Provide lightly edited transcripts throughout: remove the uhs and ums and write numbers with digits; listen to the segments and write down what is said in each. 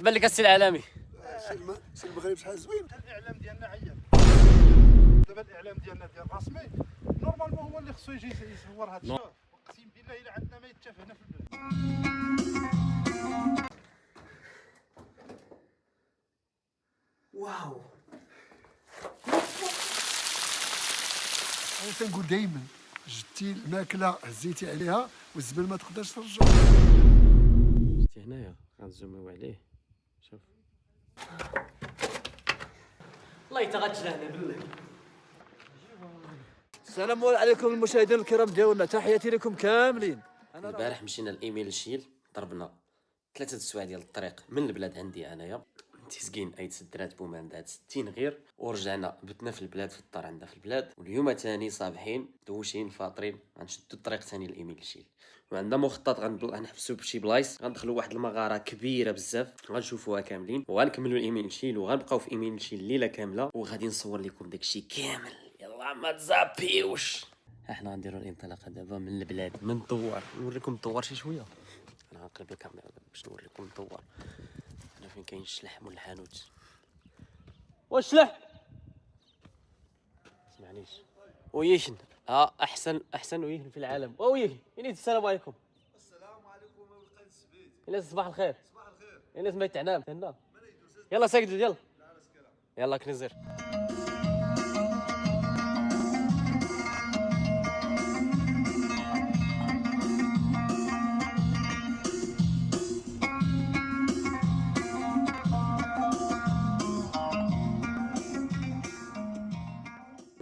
بان لك السي العالمي سي المغرب شحال زوين. الاعلام ديالنا عيان. دابا الاعلام ديالنا ديال رسمي نورمالمون هو اللي خصو يجي يصور هذا الشيء. اقسم بالله الا عندنا ما يتشاف هنا في البلاد. واو انا تنقول دائما جبتي الماكله هزيتي عليها والزبل ما تقدرش ترجع. شتي هنايا غنزوميو عليه. شوف الله يتغتلى هنا بالله. السلام عليكم المشاهدين الكرام ديالنا، تحياتي لكم كاملين. البارح مشينا لايميل شيل، ضربنا 3 السوايع ديال الطريق من البلاد عندي انايا تيسكين ايت سدرات بوماندات 60 غير، ورجعنا بتنا في البلاد في الدار عندنا في البلاد. واليوم ثاني صابحين دوشين فاطرين غنشدو الطريق ثاني لايميل شيل، وعندنا مخطط غنحبسو بشي بلايص، غندخلو واحد المغاره كبيره بزاف غنشوفوها كاملين، وغنكملو الايميل شيل وغنبقاو في ايميل شيل الليله كامله، وغادي نصور لكم داكشي كامل. يلا ما تزابيوش. احنا غنديرو الانطلاقه دابا من البلاد من الدوار، نوريكم الدوار شي شويه. انا غنقلب الكاميرا باش نوريكم الدوار. هنا فين كاين الشلح مول الحانوت. واش الشلح؟ سمعنيش. ويهن احسن ويهن في العالم. ويهن ينيت. السلام عليكم. السلام عليكم ولقيت السبيت. يلا صباح الخير. صباح الخير. يلا سميت عنام هنا. يلا ساكدوا يلا. يلا كنزير.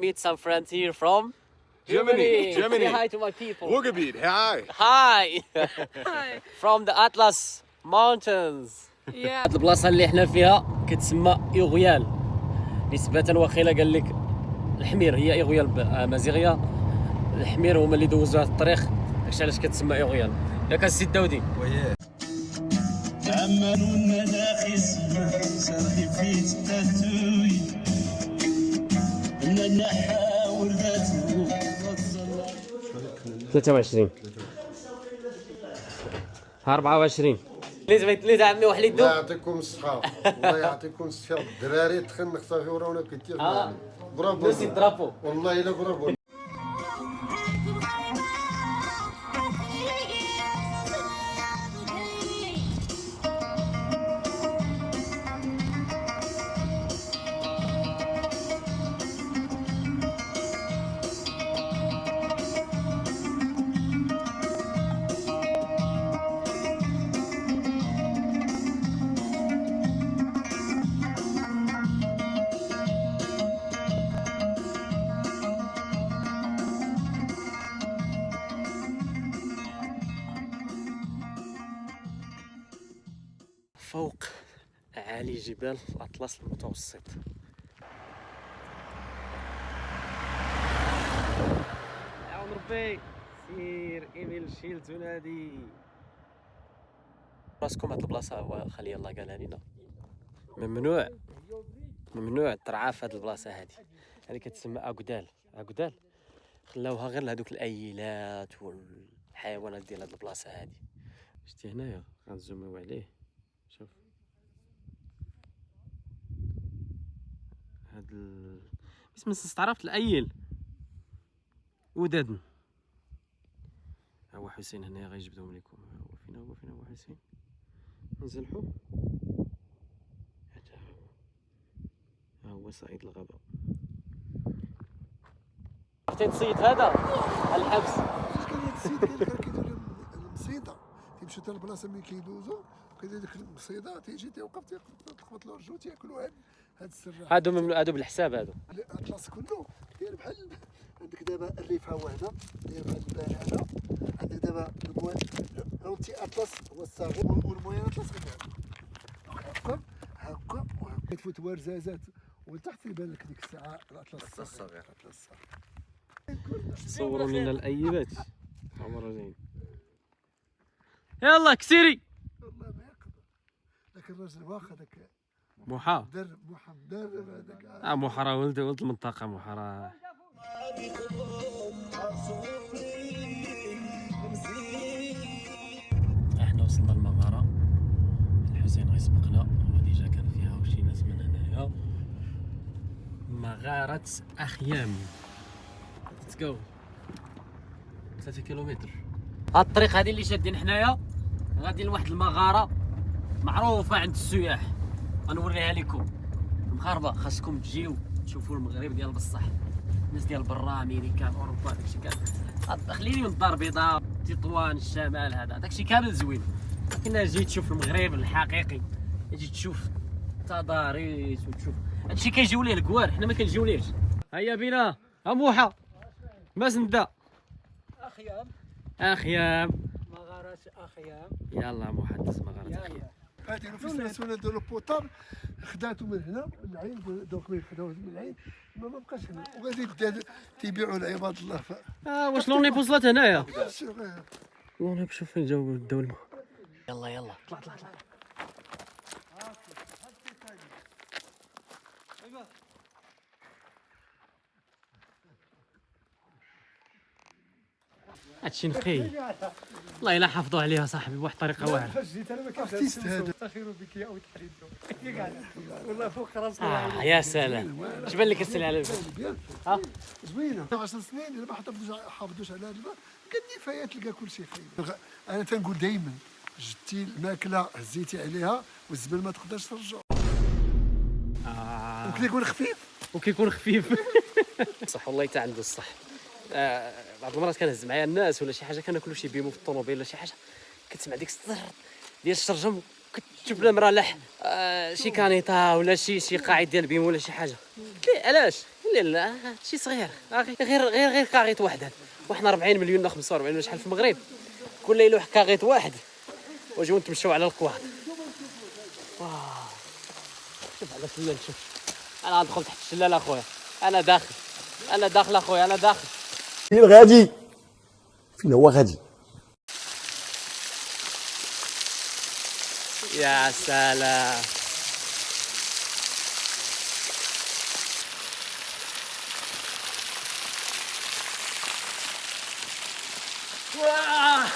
Meet some friends here from Germany. Say hi to my people. Ruhrgebiet, hi. Hi. Hi. From the Atlas Mountains. Yeah. هاد البلاصه اللي حنا فيها كتسمى إيغويال، نسبة واخيلا قال لك الحمير هي إيغويال امازيغيه، الحمير هما اللي دوزوا هاد الطريق، داكشي علاش كتسمى إيغويال. ياك السي الداودي. عملوا المداخل سرخي في التاتوي نحاول ذاته 23 24 لازم عمي وحلي الله الدو. يعطيكم الصحة. الله يعطيكم الصحة. الدراري تخن خطافي ورانا كثير. برافو نسي الدرابو. والله الا برافو. فوق أعالي جبال الأطلس المتوسط. عاون ربي سير إيميل شيل تنادي راسكم. هاد البلاصة هو خلي الله قالها لينا ممنوع الترعى في هاد البلاصة هادي كتسمى أكودال. خلاوها غير لهادوك الأيلات والحيوانات ديال هاد البلاصة هادي. شتي هنايا غنزوميو عليه. شوف هاد اسم استعرفت الايل ودادن. ها هو حسين هنا غيجبدهم لكم. ها هو فين هو حسين. نزلحو حتى ها هو صعيد الغابة. عرفتي تصيد هذا الحبس. كاين السيد قال لك كيدير المصيده تيمشيو حتى البلاصه اللي كيدوزو كيدير ديك المصيده تيجي تيوقف تخبط له رجلو تياكلوا هاد السراح. هادو بالحساب هادو. الاطلس كله داير بحال عندك دابا الريف ها هو هنا داير بحال البحر هذا. عندك دابا لونتي اطلس هو الصغير والموين اطلس هكا وهكا تفوت ورزازات ومن تحت يبان لك ديك الساعه الاطلس الصغير. صوروا لنا الايبات عمر زين. يلا كسيري. والله ما يقدر ذاك الراجل واخا ذاك موحى مدرب هذاك. موحى راه ولد المنطقه. موحى راه احنا وصلنا المغاره. الحسين يسبقنا هو ديجا كان فيها وشي ناس من هنايا. مغارة أخيام. ليتس جو. 3 كيلومتر. هاد الطريق هادي اللي شادين حنايا غادي لواحد المغارة معروفة عند السياح، غنوريها لكم. المغاربة خاصكم تجيو تشوفوا المغرب ديال بصح. الناس ديال برا امريكا اوروبا داكشي كامل، خليني من الدار البيضاء تطوان الشمال هذا داكشي كامل زوين. لكن جيت تشوف المغرب الحقيقي، تجي تشوف تضاريس وتشوف هادشي كيجيو ليه الكوار، حنا ما كنجيو ليهش. هيا بينا اموحه مازنده اخيام مغارة أخيام. يلا محدث مغارة أخيام. هذه في السنه ديال البوطاب خداتو من هنا من العين، دوك من خداو من العين ما بقاش هنا، وغادي تيبيعوا لعباد الله. واش لوني بوصلت هنايا؟ شوف والله بشوف فين جاو داو الماء. يلا يلا طلع طلع طلع. هادشي نقي والله الا حافظوا عليها صاحبي بواحد الطريقه واعره. هذا والله فوق راسنا. يا سلام اش بان لك السلعه على البال؟ ها زوينه 10 سنين الا ما حافظوش على هذا الماء كان نفايات تلقى كل شيء خايب. انا تنقول دائما جدتي الماكله هزيتي عليها والزبل ما تقدرش ترجعو. وكيكون خفيف وكيكون خفيف. صح والله حتى عنده الصح. بعض المرات كنهز معايا الناس ولا شي حاجه كناكلوا شي بيمو في الطوموبيل ولا شي حاجه، كتسمع ديك الصدر ديال الشرجم، كتشوف بلا مرالح شي كانيطا ولا شي قاعد ديال بيمو ولا شي حاجه. ليه علاش؟ لا شي صغير غير كاغيط واحد، وحنا 40 مليون ولا 45 ولا شحال في المغرب، كل ليله واحد كاغيط واحد واجيو نتمشاو على الكواط. شوف على الشلال، شوف انا غندخل تحت الشلال اخويا، انا داخل اخويا، انا داخل. فين غادي؟ فين هو غادي؟ يا سلام واه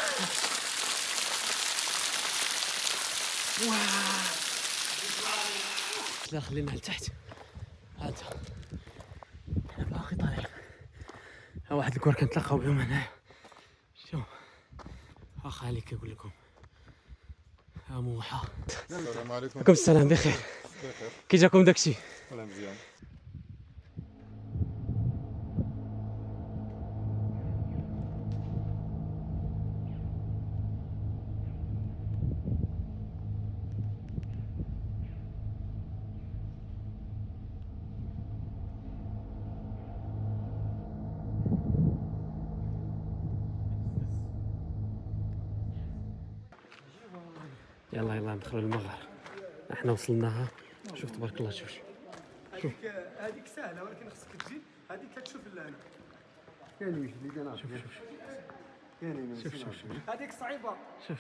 لا خلينا لتحت. هذا احنا باقي طالعين. ها واحد الكور كنتلاقاو بهم هنايا. شوف واخا عليك كنقول لكم. ها موحى. السلام عليكم. عليكم السلام. بخير. كي جاكم داكشي؟ ولا مزيان. يلا ندخلوا المغار. احنا وصلناها. شوف تبارك الله. شوف هذيك سهله ولكن خصك تجي هذيك كتشوف لهنا. كاين وجه اللي كان شوف هذيك صعيبه. شوف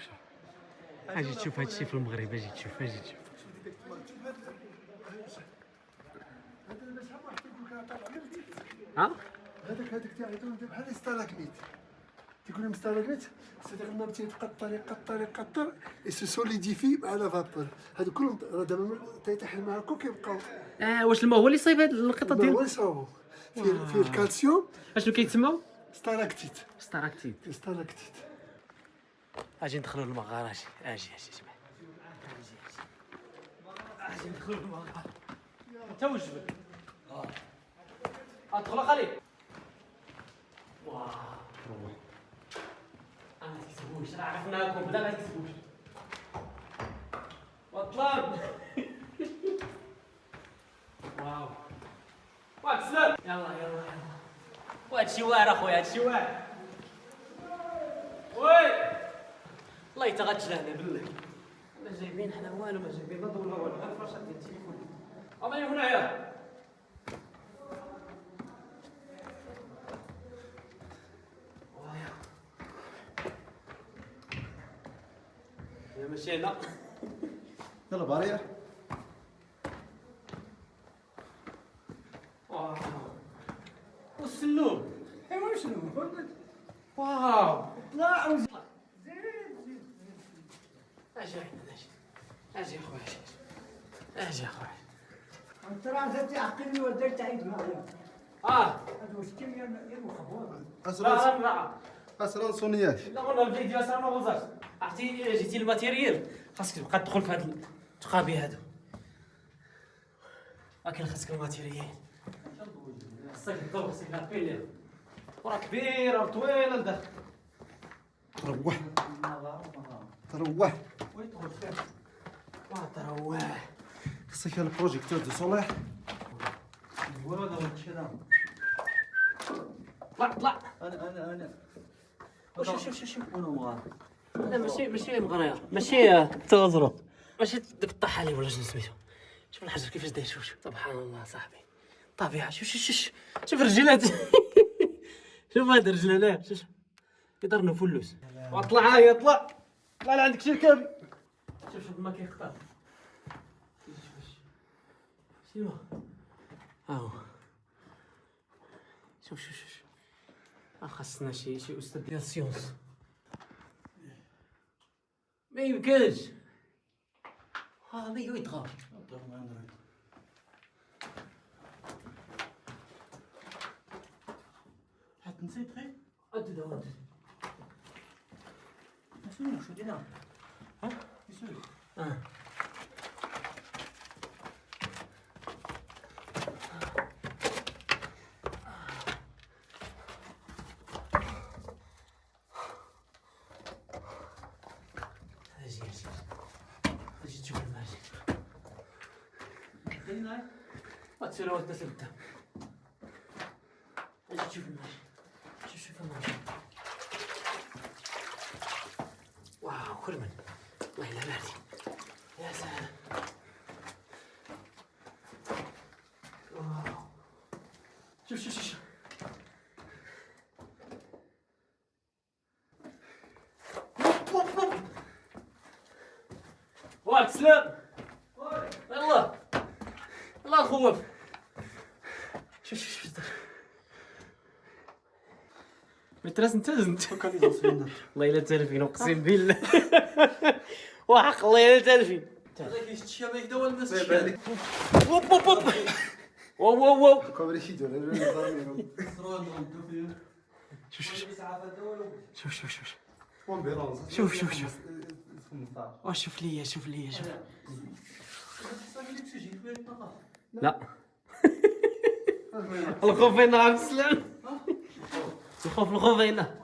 اجي تشوف هادشي في المغرب. اجي تشوف ها هذاك تاعيتهم بحال ستالاكميت، تيكون مستالاكميت سيدي الماء تيقطر اي سو سوليديفي مع لا فابور. هادو كلهم دابا تيطيح الماء هكا كيبقاو. واش الماء هو اللي صايب هاد القطه هو ديال اللي صاوبو فيه الكالسيوم. اشنو كيتسموا؟ ستالاكتيت. ستاراكتيت. اجي ندخلوا للمغار. اجي جماعه. اجي ندخلوا للمغار. انت وجبل. ادخل خليل. واه انا ما تكسبوش، راه عرفناكم بلا ما تكسبوش. وطلب. واو سلام. يلا وهادشي واعر اخويا، هادشي واعر. وي والله حتى غتشلهنا بالله. ما جايبين حنا والو، ما جايبين لا ضو لا والو، غير الفراشات ديال التليفون. اماني هنايا. مشينا. يلا بارير. واو والسلوم. ايوا شنو؟ واو طلع زين. اجي اجي اخويا اجي اخويا. انت راه تعقلني وديت تعيد معايا. اه واش كيما يا المخبر. اسران صونياش. لا والله الفيديو اصلا ما غلطش. عرفتي جيتي الماتيريال خاصك تبقى تدخل في هاد التقابي هادو. ولكن خاصك الماتيريال. خاصك الضوء خاصك لابيلي. وراه كبيره وطويله لداخل. تروح تروح. خصك البروجيكتور دو سولير. طلع. انا شوف انا مغار. لا ماشي مغرية ماشي تغزرو ماشي ديك الطحالي ولا شنو سميتو. شوف الحجر كيفاش داير. شوف سبحان الله صاحبي طبيعة. شوف الرجلات. شوف هاد الرجلات شوف يضرنو فلوس. واطلع هاي طلع لعندك شي ركابي. شوف ما كيختار. شنو هاهو. شوف خاصنا شي استاذ ديال السيونس. ما يمكنش. ما يتغاب. نسيت غير أدد شو دينا يسوي اجي تشوف الماجي. ما تصير وقت تسلم قدام. اجي تشوف الماجي. شوف الماجي. واو خرمن والله الا باردي. يا سلام. واو شوف وعليك السلام. الله خوف. شوف متراس انتزنت. الله الا تلفين اقسم بالله. وحق الله الا تلفين. واو كوبري دو شوف ليا لا. الخوف هنا عبد السلام. الخوف هنا.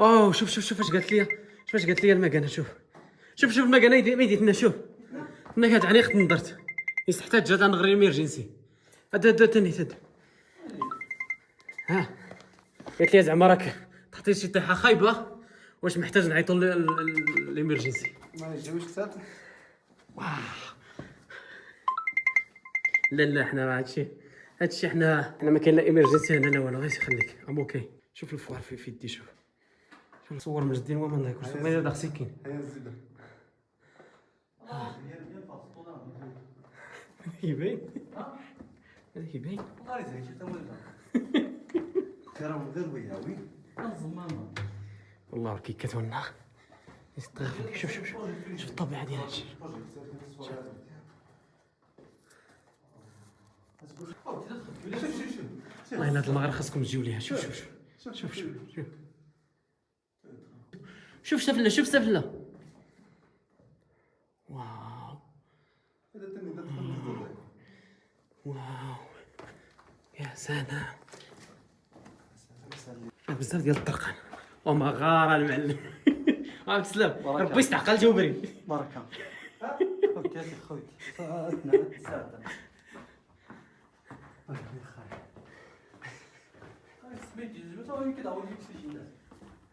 اوه شوف اش قالت لي المكانه. شوف المكانه ما يديتنا. شوف انا كانت عنيقة نضرت يستحتاج جات نغري ايمرجنسي. هذا تاني ها قالت لي زعما راك تحطي شي طيحه خايبه واش محتاج نعيطوا الايمرجنسي. ما يجيوش حتى لا حنا هادشي حنا ما كاين لا ايمرجنسي هنا لا والو. غير خليك اوكي. شوف الفوار في يدي. شوف نصور من جدين وما ناكلش ما يدير داك سكين. هيا الزبده يبين هذاك يبين كرم غير وياوي والله كي كتولنا يستغفر. شوف الطبيعه ديال هادشي. والله الا هاد المغرب خاصكم تجيو ليها. شوف سفله. واو يا سلام. بزاف ديال الطرقان وما غار المعلم. عبد السلام ربي يستعقل جوبري. بركه خويا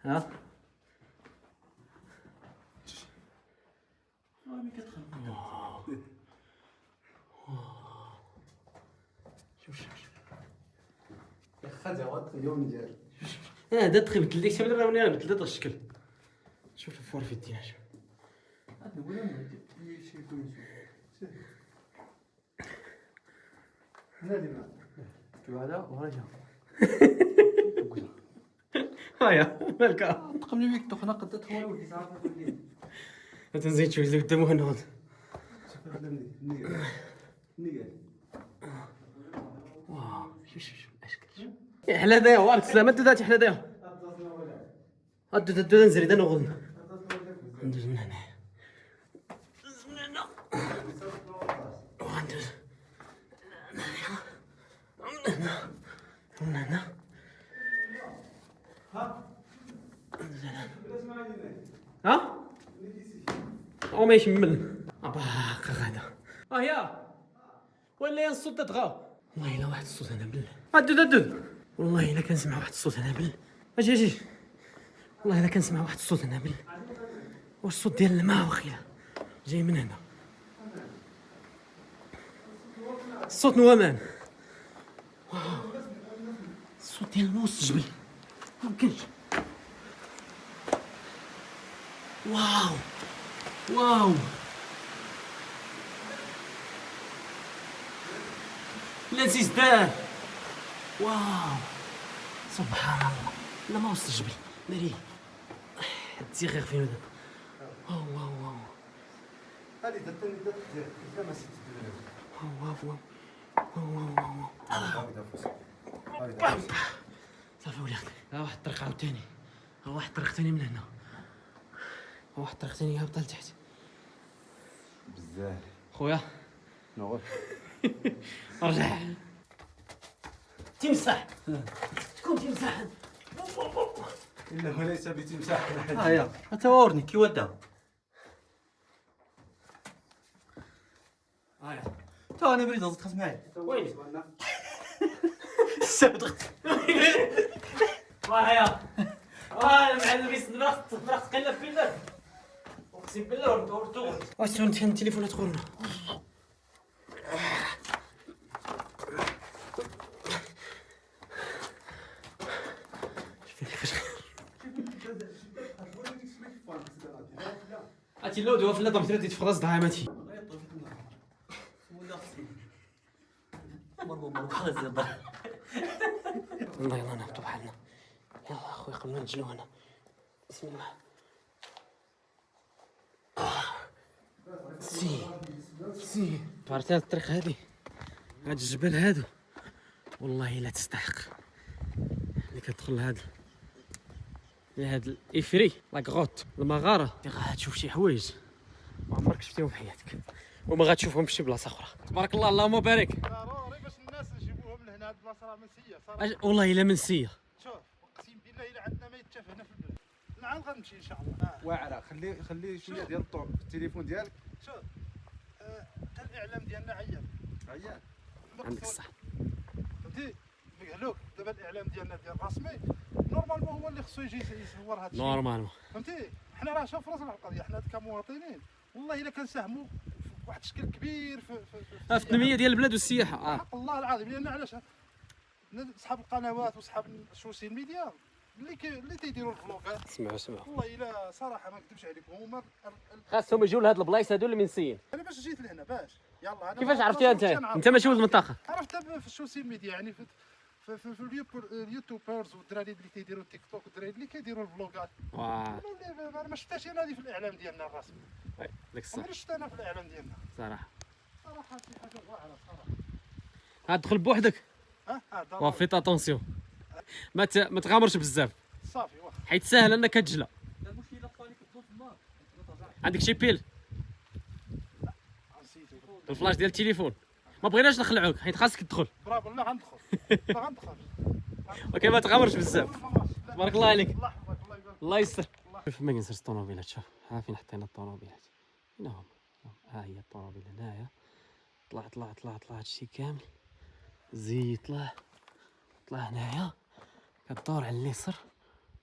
ها شوف خدوات اليوم ديالي هذا تخيبت لك شحال راه انا بدلت الشكل. شوف الفور في الدين. هذا ولا ما شي يكون نادي ما هذا ورجع هيا مالك تقبل بيك تخنا قدت هو ولدي تعرف ولدي تنزيد شويه زيد قدامه هنا حلا دايا وارك سلامة داتي حلا دايا هادو نزري دا نغض ندوز من هنا ندوز من هنا وغندوز من هنا ها؟ او ما يشمل باقي غدا يا ولا الصوت تغا والله الا واحد الصوت هنا بل دد والله الا كنسمع واحد الصوت هنا بل اجي والله الا كنسمع واحد الصوت هنا بل واش الصوت ديال الماء واخيلا جاي من هنا الصوت نوامان الصوت ديال الماء وسط الجبل ممكنش واو واو لذيذ دار واو سبحان الله لا ما وسط الجبل ناري التيغير فين هذا واو واو واو هذه تتني تدير كما سيت تدير واو واو واو واو صافي وليدي ها واحد الطريق عاوتاني ها واحد الطريق ثاني من هنا ها واحد الطريق ثاني هابطه لتحت بزاف خويا نور رجع تمسح تكون تمسح انه ليس بتمساح هيا تورني كي ودا هايا تو انا بريد تخص معايا وين هايا المعلم يسند راس تقلب في اللعب اقسم بالله ورتو واش كان التليفونات خونا عرفتي اللود هو في اللي ضربت في راس دعامتي والله يلا نهبطوا بحالنا يلا اخويا قبل ما نجلو هنا بسم الله سي عرفتي هاد الطريق هادي هاد الجبال هادو والله لا تستحق اللي كتدخل لهاد الافري لاكغوت المغاره غتشوف شي حوايج ما عمرك شفتيهم في حياتك وما غتشوفهم في شي بلاصه اخرى تبارك الله اللهم بارك ضروري باش الناس نجيبوهم لهنا هاد البلاصه راه منسيه صراحه والله الا منسيه شوف اقسم بالله الا عندنا ما يتشاف هنا في البلاد العام غنمشي ان شاء الله واعره خلي شويه ديال الضوء في التليفون ديالك شوف حتى الاعلام ديالنا عيان عندك الصح فهمتي قال لك دابا الاعلام ديالنا ديال الرسمي نورمالمون هو اللي خصو يجي يصور هذا الشيء نورمالمون فهمتي حنا راه شوف راس القضيه حنا كمواطنين والله الا كنساهموا في واحد الشكل كبير في التنميه ديال البلاد والسياحه حق الله العظيم لان علاش اصحاب القنوات واصحاب السوشيال ميديا اللي تيديروا الفلوغات سمعوا والله الا صراحه ما نكذبش عليكم هما خاصهم يجيو لهاد البلايص هادو اللي منسيين انا باش جيت لهنا باش يلا انا كيفاش عرفتيها انت ماشي ولد المنطقه عرفتها في السوشيال ميديا يعني في اليوتيوبرز والدراري اللي تيديروا التيك توك والدراري اللي كيديروا الفلوغات انا ما شفتهاش انا هذه في الاعلام ديالنا الرسمي داك الصح عمري شفتها انا في الاعلام ديالنا صراحه شي حاجه واعره صراحه دخل بوحدك ضروري. وفيت اتونسيون ما تغامرش بزاف صافي واخا حيت ساهل انك تجلى عندك شي بيل نسيتو الفلاش ديال التليفون ما بغيناش نخلعوك حيت خاصك تدخل برافو لا غندخل لا غندخل اوكي ما تغامرش بزاف تبارك الله عليك الله يحفظك الله يبارك الله يستر شوف ما كنسرش الطوموبيلات شوف ها فين حطينا الطوموبيلات هنا هم ها هي الطوموبيل هنايا طلع هادشي كامل زي طلع هنايا كدور على اليسر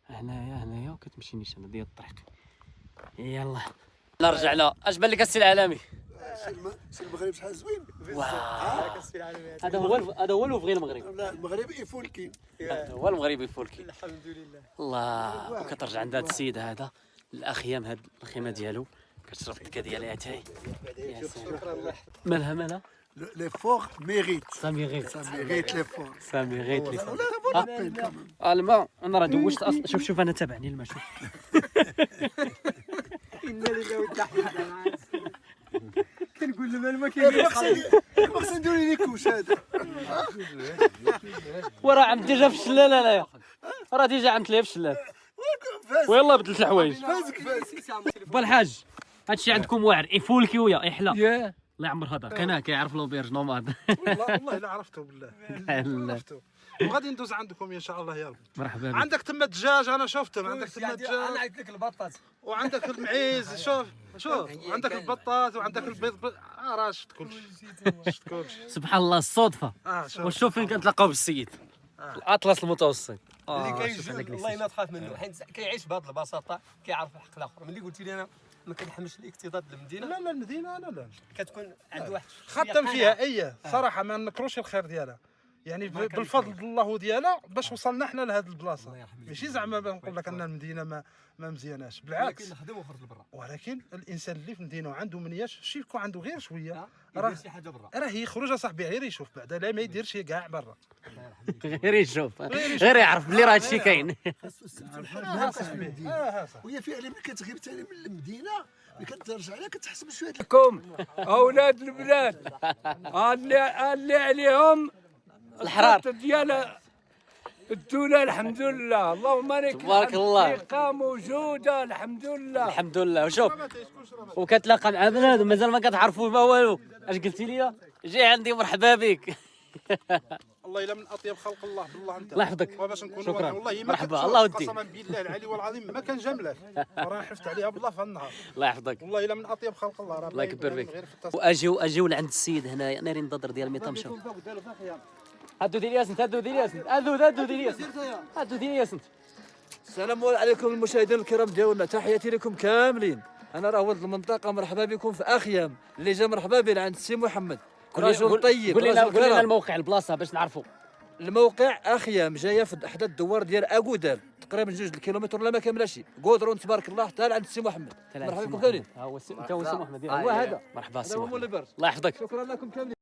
هنايا وكتمشي نيشان ديال الطريق يلا نرجع له اش بان لك السي العالمي سي المغرب شحال زوين هذا هو الوفغي المغرب لا المغرب يفولكين هذا هو المغرب يفولكي الحمد لله الله وكترجع عند هذا السيد هذا الاخيام هاد الخيمه ديالو كتشرب الدكه ديالها تاي يا سلام مالها l'effort mérite. Ça mérite. Ça mérite l'effort. Ça mérite les On a vaut la peine quand même. الماء انا راه دوشت اصلا. شوف انا تابعني الماء. شوف كنقول لهم الماء كاين خصنا نديرو لي كوش هذا. وراه عم ديجا في الشلال انايا. راه ديجا عملت ليه في الشلال. ويلا بدلت الحوايج. فازك فازك. با الحاج هادشي عندكم واعر يفولكي ويا يحلى. ياه الله يعمر هذا قناه كيعرف لوبيرج نوماد. والله الا عرفته بالله. عرفته. وغادي ندوز عندكم ان شاء الله. يلا مرحبا بك. عندك تما الدجاج انا شفتهم. عندك تما انا الدجاج عيط لك البطاط وعندك المعيز. شوف عندك البطاط وعندك البيض. راه شفت كلشي. سبحان الله الصدفه. شوف وشوف فين كنتلاقاو بالسيد في الاطلس المتوسط. اللي شوف كيجي هذاك والله ما تخاف منه حيت كيعيش بهذه البساطه كيعرف الحق الاخر. ملي قلتي لي انا ما كنحملش الاكتظاظ المدينه لا المدينه انا لا كتكون عنده واحد خدم فيها صراحه ما نكروش الخير ديالها. يعني بالفضل الله ديالها باش وصلنا حنا لهذه البلاصه. ماشي زعما نقول لك ان المدينه ما مزياناش بالعكس. نخدم وخرج لبرا ولكن الانسان اللي في المدينه وعنده منياش شي يكون عنده غير شويه راه شي حاجه برا راه يخرج اصاحبي غير يشوف بعدا لا ما يديرش كاع برا. غير يشوف غير يعرف بلي راه هادشي كاين. وهي فعلا ملي كتغيب ثاني من المدينه ملي كترجع عليها كتحس بشويه لكم اولاد البلاد اللي عليهم الحرار ديال الدولة الحمد لله. اللهم لك تبارك الله. الثقة موجودة الحمد لله. الحمد لله. وشوف وكتلاقى مع بنادم مازال ما كتعرفوش ما والو. اش قلتي لي؟ جي عندي مرحبا بك. والله الا من اطيب خلق الله بالله انت. الله يحفظك. وباش نكونوا شكرا. والله ما مرحبا. الله ودي. قسما بالله العلي والعظيم ما كان جملك. راه حفت عليها بالله في النهار. الله يحفظك. والله الا من اطيب خلق الله. راه الله يكبر غير بك. في التصوير. واجيو لعند السيد هنايا نارين الضدر ديال ميطا مشاو. هادو ديال ياسنت. هادو ديال ياسنت. هادو ديال ياسنت. هادو ديال ياسنت. السلام عليكم المشاهدين الكرام ديالنا تحياتي لكم كاملين. انا راه ولد المنطقه مرحبا بكم في اخيام اللي جا مرحبا به عند السي محمد رجل طيب. قول لنا الموقع البلاصه باش نعرفوا. الموقع اخيام جايه في احدى الدوار ديال اغودال تقريبا 2 الكيلومتر ولا ما كاملاش. قودرون تبارك الله حتى عند السي محمد. مرحبا بكم كاملين. ها هو السي محمد هو هذا. مرحبا السي محمد. الله يحفظك. شكرا لكم كاملين.